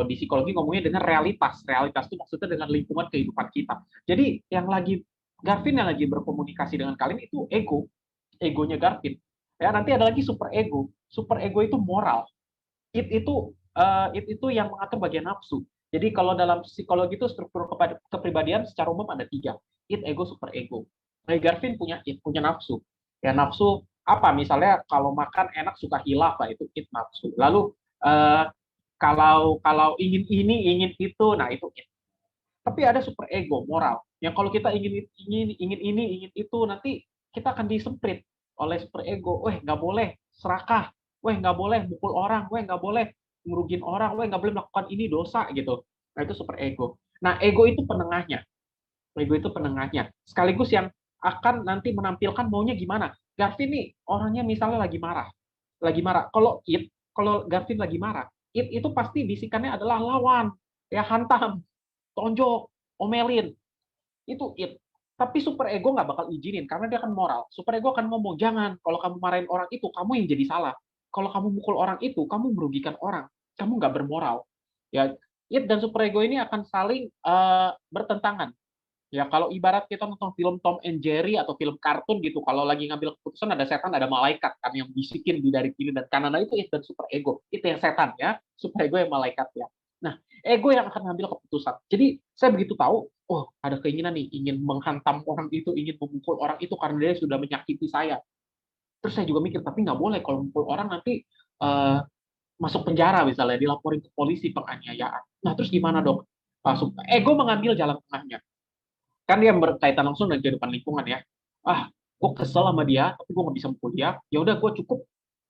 Kalau di psikologi ngomongnya dengan realitas. Realitas itu maksudnya dengan lingkungan kehidupan kita. Jadi Garvin yang lagi berkomunikasi dengan kalian itu egonya Garvin. Ya, nanti ada lagi super ego. Super ego itu moral. It itu yang mengatur bagian nafsu. Jadi kalau dalam psikologi itu struktur kepribadian secara umum ada 3. It, ego, super ego. Nah, Garvin punya it, punya nafsu. Ya, nafsu apa? Misalnya kalau makan enak suka hilaf, itu it, nafsu. Lalu uh, kalau kalau ingin ini, ingin itu, nah itu it. Tapi ada super ego, moral. Yang kalau kita ingin ini, ingin itu, nanti kita akan disemprit oleh super ego. Nggak boleh serakah. Nggak boleh mukul orang. Nggak boleh merugin orang. Nggak boleh melakukan ini, dosa gitu. Nah, itu super ego. Nah, ego itu penengahnya. Ego itu penengahnya. Sekaligus yang akan nanti menampilkan maunya gimana. Garvin nih orangnya misalnya lagi marah. Lagi marah. Kalau Garvin lagi marah, itu pasti bisikannya adalah lawan. Ya, hantam, tonjok, omelin, itu it. Tapi super ego nggak bakal izinin karena dia akan moral. Super ego akan ngomong, jangan, kalau kamu marahin orang itu, kamu yang jadi salah. Kalau kamu mukul orang itu, kamu merugikan orang. Kamu nggak bermoral. Ya, it dan super ego ini akan saling bertentangan. Ya, kalau ibarat kita nonton film Tom and Jerry atau film kartun gitu, kalau lagi ngambil keputusan ada setan, ada malaikat kan yang bisikin di dari kiri dan kanan. Nah, itu it dan super ego. Itu yang setan ya, super ego yang malaikat ya. Nah, ego yang akan ngambil keputusan. Jadi saya begitu tahu, ada keinginan nih ingin menghantam orang itu, ingin memukul orang itu karena dia sudah menyakiti saya. Terus saya juga mikir, tapi nggak boleh kalau memukul orang nanti uh, masuk penjara misalnya, dilaporin ke polisi penganiayaan. Nah, terus gimana dong? Ego mengambil jalan tengahnya. Kan dia berkaitan langsung dengan kehidupan lingkungan ya. Gue kesel sama dia, tapi gue nggak bisa mukul dia. Ya udah, gue cukup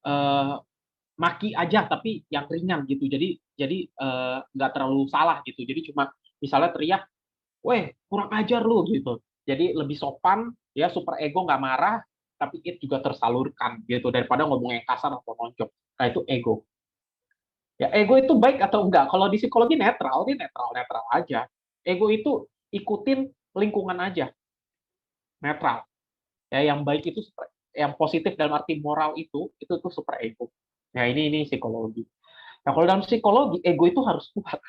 uh, maki aja, tapi yang ringan gitu. Jadi nggak terlalu salah gitu. Jadi cuma misalnya teriak, weh kurang ajar lu gitu. Jadi lebih sopan ya, super ego nggak marah, tapi it juga tersalurkan gitu daripada ngomong yang kasar atau nonjok. Nah, itu ego. Ya, ego itu baik atau enggak? Kalau di psikologi netral, dia netral aja. Ego itu ikutin lingkungan aja, netral. Ya, yang baik itu yang positif dalam arti moral itu tuh super ego. Ya, ini psikologi. Nah, kalau dalam psikologi ego itu harus kuat.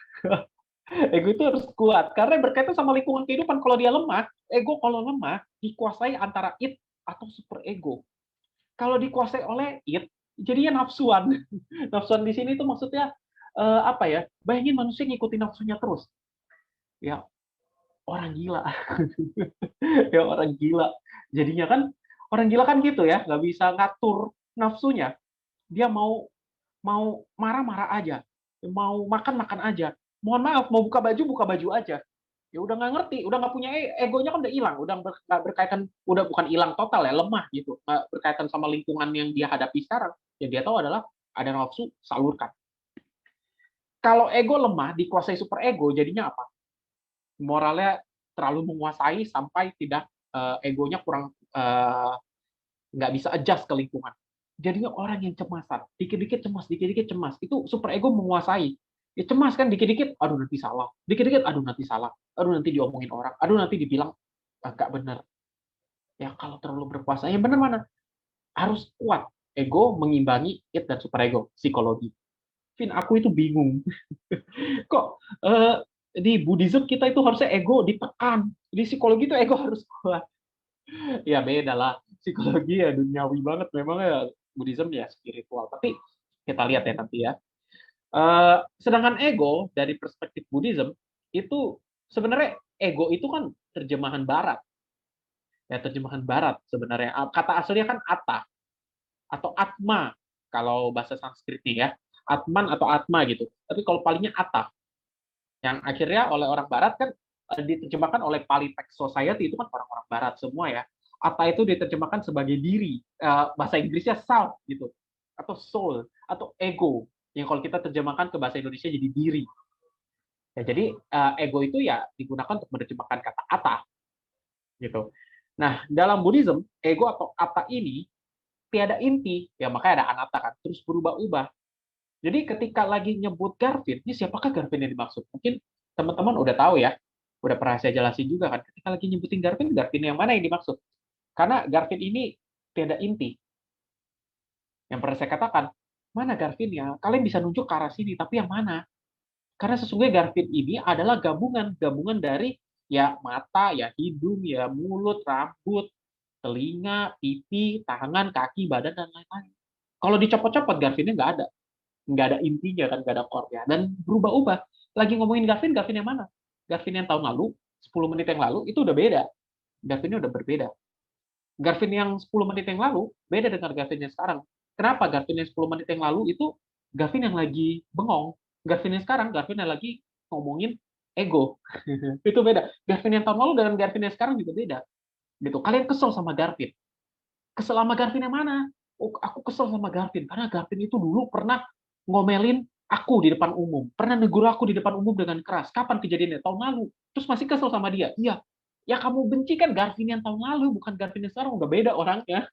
Ego itu harus kuat karena berkaitan sama lingkungan kehidupan. Kalau dia lemah, ego kalau lemah dikuasai antara it atau super ego. Kalau dikuasai oleh it, jadinya nafsuan. Nafsuan di sini tuh maksudnya apa ya? Bayangin manusia ngikutin nafsunya terus. Ya, orang gila. Ya, orang gila. Jadinya kan orang gila kan gitu ya, nggak bisa ngatur nafsunya. Dia mau mau marah-marah aja, mau makan aja. Mohon maaf, mau buka baju aja. Ya udah nggak ngerti, udah nggak punya egonya kan udah hilang, udah nggak berkaitan, udah bukan hilang total ya, lemah gitu, nggak berkaitan sama lingkungan yang dia hadapi sekarang. Yang dia tahu adalah ada nafsu, salurkan. Kalau ego lemah dikuasai super ego, jadinya apa? Moralnya terlalu menguasai sampai tidak egonya kurang nggak bisa adjust ke lingkungan. Jadinya orang yang cemasan, dikit-dikit cemas, dikit-dikit cemas. Itu super ego menguasai. Ya cemas kan, dikit-dikit, aduh nanti salah. Dikit-dikit, aduh nanti salah. Aduh nanti diomongin orang. Aduh nanti dibilang agak benar. Ya kalau terlalu berkuasa, yang benar mana? Harus kuat. Ego mengimbangi it dan super ego. Psikologi. Vin, aku itu bingung. Kok di Buddhism kita itu harusnya ego ditekan. Di psikologi itu ego harus kuat. Ya beda lah, psikologi ya duniawi banget memang ya, Buddhism ya spiritual, tapi kita lihat ya nanti ya. Sedangkan ego dari perspektif Buddhism itu sebenarnya ego itu kan terjemahan barat, ya terjemahan barat sebenarnya. Kata aslinya kan atta atau atma kalau bahasa Sanskritnya ya, atman atau atma gitu, tapi kalau palingnya atta yang akhirnya oleh orang barat kan diterjemahkan oleh Polytext Society, itu kan orang-orang barat semua ya. Atta itu diterjemahkan sebagai diri, bahasa Inggrisnya self gitu, atau soul, atau ego, yang kalau kita terjemahkan ke bahasa Indonesia jadi diri. Ya, jadi ego itu ya digunakan untuk menerjemahkan kata atta gitu. Nah, dalam Buddhism, ego atau atta ini tiada inti, ya makanya ada anatta kan, terus berubah-ubah. Jadi ketika lagi nyebut Garvin, ini siapakah Garvin yang dimaksud? Mungkin teman-teman udah tahu ya, udah pernah saya jelasin juga kan. Ketika lagi nyebutin Garvin, Garvin yang mana yang dimaksud? Karena Garvin ini tiada inti. Yang pernah saya katakan, mana Garvin ya? Kalian bisa nunjuk ke arah sini, tapi yang mana? Karena sesungguhnya Garfield ini adalah gabungan dari ya mata, ya hidung, ya mulut, rambut, telinga, pipi, tangan, kaki, badan, dan lain-lain. Kalau dicopot-copot Garfieldnya nggak ada intinya kan, nggak ada core-nya, dan berubah-ubah. Lagi ngomongin Garfield yang mana? Garfield yang tahun lalu, 10 menit yang lalu itu udah beda. Garfieldnya udah berbeda. Garfield yang 10 menit yang lalu beda dengan Garfield yang sekarang. Kenapa? Garfield yang 10 menit yang lalu itu Garfield yang lagi bengong. Garfield yang sekarang, Garfield yang lagi ngomongin ego. Itu beda. Garfield yang tahun lalu dengan Garfield yang sekarang juga beda. Gitu. Kalian kesel sama Garfield. Kesel sama Garfield yang mana? Oh, aku kesel sama Garfield karena Garfield itu dulu pernah ngomelin aku di depan umum, pernah negur aku di depan umum dengan keras. Kapan kejadiannya? Tahun lalu. Terus masih kesel sama dia. Iya. Ya kamu benci kan Garfield yang tahun lalu, bukan Garfield yang sekarang, udah beda orangnya.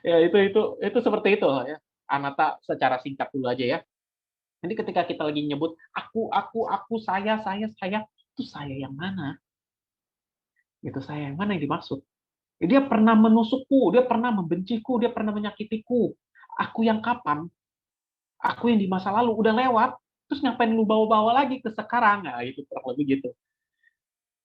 Ya itu seperti itu ya. Anata secara singkat dulu aja ya. Nanti ketika kita lagi nyebut aku, saya, itu saya yang mana? Itu saya yang mana yang dimaksud? Dia pernah menusukku, dia pernah membenciku, dia pernah menyakitiku. Aku yang kapan? Aku yang di masa lalu udah lewat, terus ngapain lu bawa-bawa lagi ke sekarang? Nah, itu kurang lebih gitu.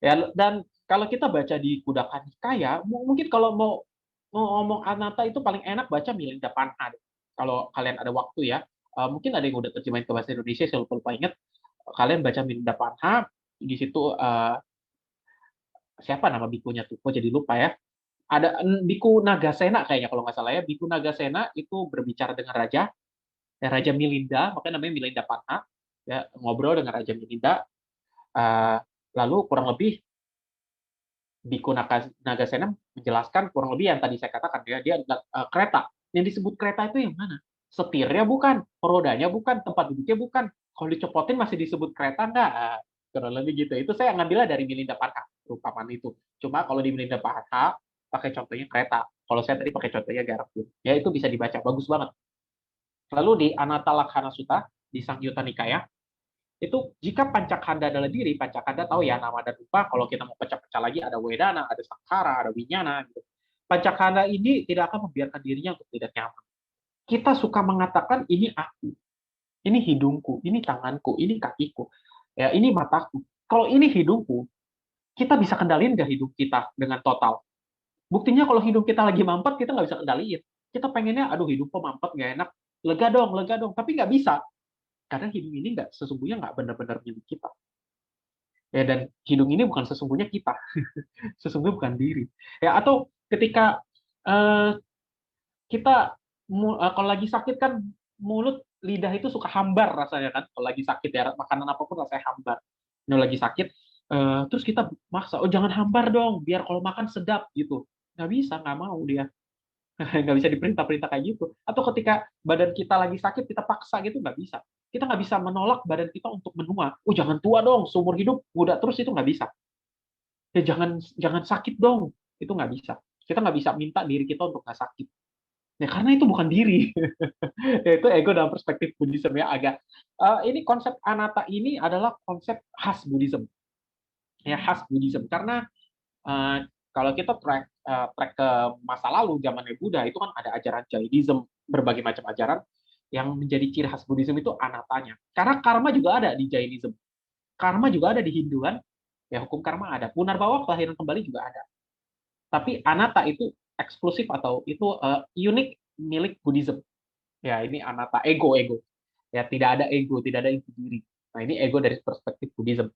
Ya, dan kalau kita baca di Kudaka Nikaya, mungkin kalau mau ngomong Anata itu paling enak baca Milinda Panha. Kalau kalian ada waktu ya, mungkin ada yang udah terjemahin ke bahasa Indonesia, saya lupa ingat. Kalian baca Milinda Panha, di situ siapa nama bikunya tuh? Kok jadi lupa ya? Ada Biku Nagasena kayaknya kalau nggak salah ya. Biku Nagasena itu berbicara dengan raja, ya, Raja Milinda, makanya namanya Milinda Panha. Ya, ngobrol dengan Raja Milinda. Uh, Lalu kurang lebih Biku Nagasena menjelaskan kurang lebih yang tadi saya katakan ya, dia adalah kereta. Yang disebut kereta itu yang mana? Setirnya bukan, rodanya bukan, tempat duduknya bukan. Kalau dicopotin masih disebut kereta nggak? Kurang lebih gitu. Itu saya ngambilnya dari Milinda Panha, perumpamaan itu. Cuma kalau di Milinda Panha pakai contohnya kereta. Kalau saya tadi pakai contohnya Garfield. Ya itu bisa dibaca, bagus banget. Lalu di Anatta Lakhana Sutta, di Sangyutta Nikaya, itu jika pancakanda adalah diri, pancakanda tahu ya nama dan rupa, kalau kita mau pecah-pecah lagi ada Wedana, ada Sangkara, ada Winyana gitu. Pancakanda ini tidak akan membiarkan dirinya untuk tidak nyaman. Kita suka mengatakan ini aku, ini hidungku, ini tanganku, ini kakiku, ya ini mataku. Kalau ini hidungku, kita bisa kendaliin nggak hidup kita dengan total? Buktinya kalau hidup kita lagi mampet, kita nggak bisa kendaliin. Kita pengennya, aduh hidupku mampet, nggak enak, lega dong, tapi nggak bisa. Karena hidung ini nggak sesungguhnya nggak benar-benar milik kita. Ya, dan hidung ini bukan sesungguhnya kita, sesungguhnya bukan diri. Ya, atau ketika uh, kita kalau lagi sakit kan mulut lidah itu suka hambar rasanya kan, kalau lagi sakit ya makanan apapun rasanya hambar. Kalau lagi sakit, terus kita maksa, oh jangan hambar dong, biar kalau makan sedap gitu. Nggak bisa, nggak mau dia. Nggak bisa diperintah-perintah kayak gitu. Atau ketika badan kita lagi sakit, kita paksa gitu, nggak bisa. Kita nggak bisa menolak badan kita untuk menua. Oh jangan tua dong, seumur hidup muda terus, itu nggak bisa. Ya jangan jangan sakit dong, itu nggak bisa. Kita nggak bisa minta diri kita untuk nggak sakit. Ya karena itu bukan diri. Ya, itu ego dalam perspektif Buddhism ya agak. Ini konsep anatta ini adalah konsep khas Buddhism. Ya khas Buddhism karena Uh, kalau kita track ke masa lalu zamannya Buddha itu kan ada ajaran Jainism, berbagai macam ajaran yang menjadi ciri khas Buddhism itu anatanya. Karena karma juga ada di Jainism, karma juga ada di Hinduan, ya hukum karma ada, punarbawa kelahiran kembali juga ada. Tapi anatta itu eksklusif atau itu unik milik Buddhism. Ya ini anatta, ego. Ya tidak ada ego, tidak ada inti diri. Nah ini ego dari perspektif Buddhism.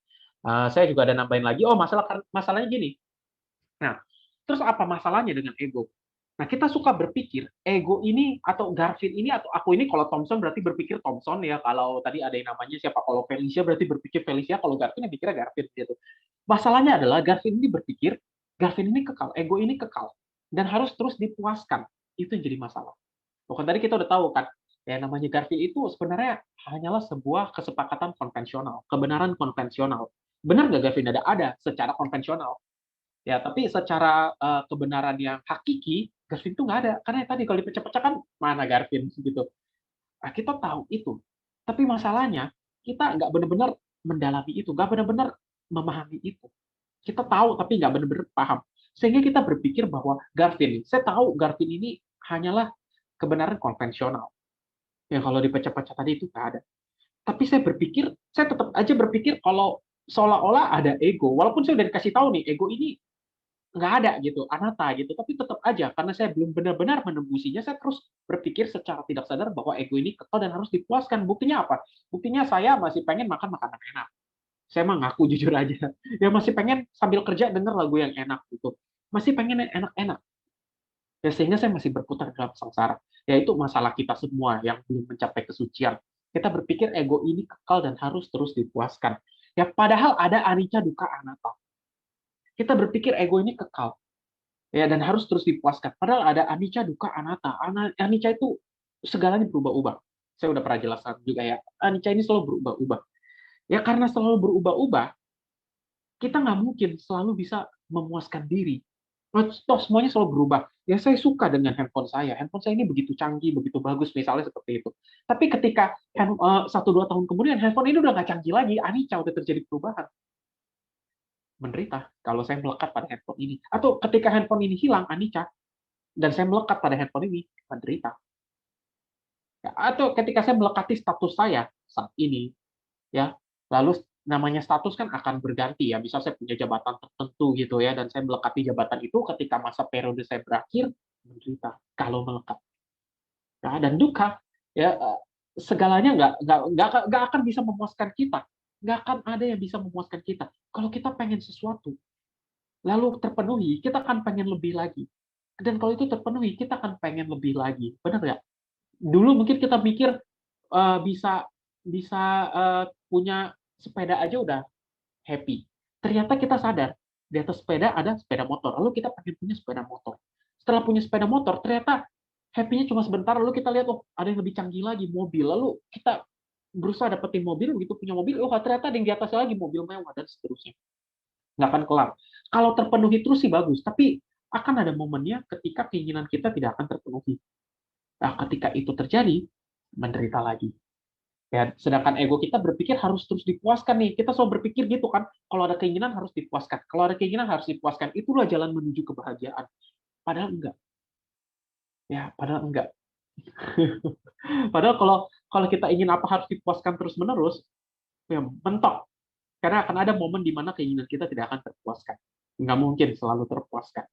Saya juga ada nambahin lagi. Oh masalahnya gini. Nah, terus apa masalahnya dengan ego? Nah, kita suka berpikir ego ini atau Garfield ini atau aku ini, kalau Thompson berarti berpikir Thompson ya. Kalau tadi ada yang namanya siapa, kalau Felicia berarti berpikir Felicia, kalau Garfield mikirnya Garfield gitu. Masalahnya adalah Garfield ini berpikir Garfield ini kekal, ego ini kekal dan harus terus dipuaskan. Itu yang jadi masalah. Bukan tadi kita udah tahu kan, ya namanya Garfield itu sebenarnya hanyalah sebuah kesepakatan konvensional, kebenaran konvensional. Benar nggak Garfield ada secara konvensional? Ya, tapi secara kebenaran yang hakiki, Garfield itu nggak ada. Karena tadi kalau dipecah-pecah kan mana Garfield gitu. Nah, kita tahu itu. Tapi masalahnya, kita nggak benar-benar mendalami itu, nggak benar-benar memahami itu. Kita tahu, tapi nggak benar-benar paham. Sehingga kita berpikir bahwa Garfield, saya tahu Garfield ini hanyalah kebenaran konvensional. Ya, kalau dipecah-pecah tadi itu nggak ada. Tapi saya tetap aja berpikir kalau seolah-olah ada ego, walaupun saya udah dikasih tahu nih, ego ini nggak ada gitu, anatta gitu, tapi tetap aja karena saya belum benar-benar menembusinya, saya terus berpikir secara tidak sadar bahwa ego ini kekal dan harus dipuaskan. Buktinya apa? Buktinya saya masih pengen makan makanan enak. Saya mah ngaku jujur aja, ya masih pengen sambil kerja denger lagu yang enak gitu, masih pengen yang enak-enak. Ya, sehingga saya masih berputar dalam sengsara. Yaitu masalah kita semua yang belum mencapai kesucian. Kita berpikir ego ini kekal dan harus terus dipuaskan. Ya, padahal ada anicca dukkha anatta. Kita berpikir ego ini kekal, ya, dan harus terus dipuaskan. Padahal ada anicca dukkha anatta. Anicca itu segalanya berubah-ubah. Saya udah pernah jelaskan juga ya. Anicca ini selalu berubah-ubah. Ya karena selalu berubah-ubah, kita nggak mungkin selalu bisa memuaskan diri. Toh semuanya selalu berubah. Ya saya suka dengan handphone saya. Handphone saya ini begitu canggih, begitu bagus, misalnya seperti itu. Tapi ketika 1-2 tahun kemudian handphone ini udah nggak canggih lagi, anicca udah terjadi perubahan. Menderita kalau saya melekat pada handphone ini. Atau ketika handphone ini hilang, anicca, dan saya melekat pada handphone ini, menderita. Ya, atau ketika saya melekati status saya saat ini, ya, lalu namanya status kan akan berganti ya. Misal saya punya jabatan tertentu gitu ya, dan saya melekati jabatan itu ketika masa periode saya berakhir, menderita kalau melekat. Nah, dan dukkha, ya, segalanya nggak akan bisa memuaskan kita, nggak akan ada yang bisa memuaskan kita. Kalau kita pengen sesuatu lalu terpenuhi, kita akan pengen lebih lagi. Dan kalau itu terpenuhi, kita akan pengen lebih lagi. Benar nggak? Dulu mungkin kita mikir bisa bisa punya sepeda aja udah happy. Ternyata kita sadar di atas sepeda ada sepeda motor. Lalu kita pengen punya sepeda motor. Setelah punya sepeda motor, ternyata happy-nya cuma sebentar. Lalu kita lihat, oh ada yang lebih canggih lagi, mobil. Lalu kita berusaha dapetin mobil, begitu punya mobil, oh ternyata ada yang di atasnya lagi, mobil mewah, dan seterusnya. Nggak akan kelar. Kalau terpenuhi terus sih bagus, tapi akan ada momennya ketika keinginan kita tidak akan terpenuhi. Nah, ketika itu terjadi, menderita lagi. Ya, sedangkan ego kita berpikir harus terus dipuaskan nih. Kita selalu berpikir gitu kan, kalau ada keinginan harus dipuaskan. Kalau ada keinginan harus dipuaskan. Itulah jalan menuju kebahagiaan. Padahal enggak. Ya, padahal enggak. Padahal kalau kalau kita ingin apa harus dipuaskan terus-menerus, ya mentok. Karena akan ada momen di mana keinginan kita tidak akan terpuaskan. Nggak mungkin selalu terpuaskan.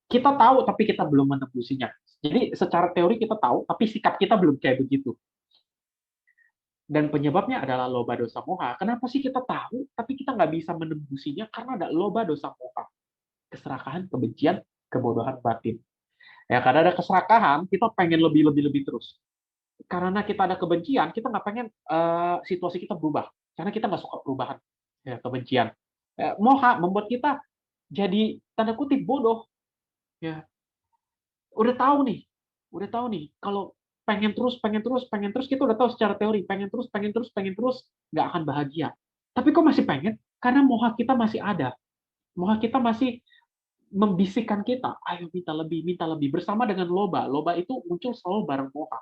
Kita tahu, tapi kita belum menembusinya. Jadi secara teori kita tahu, tapi sikap kita belum kayak begitu. Dan penyebabnya adalah loba dosa moha. Kenapa sih kita tahu, tapi kita nggak bisa menembusinya? Karena ada loba dosa moha. Keserakahan, kebencian, kebodohan batin. Ya, karena ada keserakahan, kita pengen lebih terus. Karena kita ada kebencian, kita nggak pengen situasi kita berubah. Karena kita nggak suka perubahan. Ya, kebencian. Ya, moha membuat kita jadi tanda kutip bodoh. Ya, udah tahu nih, kalau pengen terus, kita udah tahu secara teori, pengen terus, nggak akan bahagia. Tapi kok masih pengen? Karena moha kita masih ada. Moha kita masih membisikkan kita, ayo minta lebih. Bersama dengan loba. Loba itu muncul selalu bareng moha.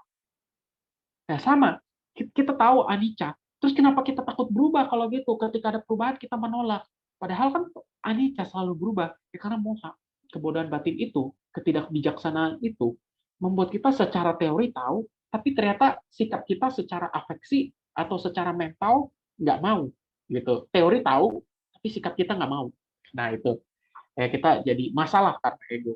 Nah, sama. Kita tahu anicca. Terus kenapa kita takut berubah kalau gitu? Ketika ada perubahan, kita menolak. Padahal kan anicca selalu berubah. Ya, karena moha. Kebodohan batin itu, ketidakbijaksanaan itu, membuat kita secara teori tahu, tapi ternyata sikap kita secara afeksi atau secara mental nggak mau. Gitu. Teori tahu, tapi sikap kita nggak mau. Nah, itu. Ya, kita jadi masalah karena ego.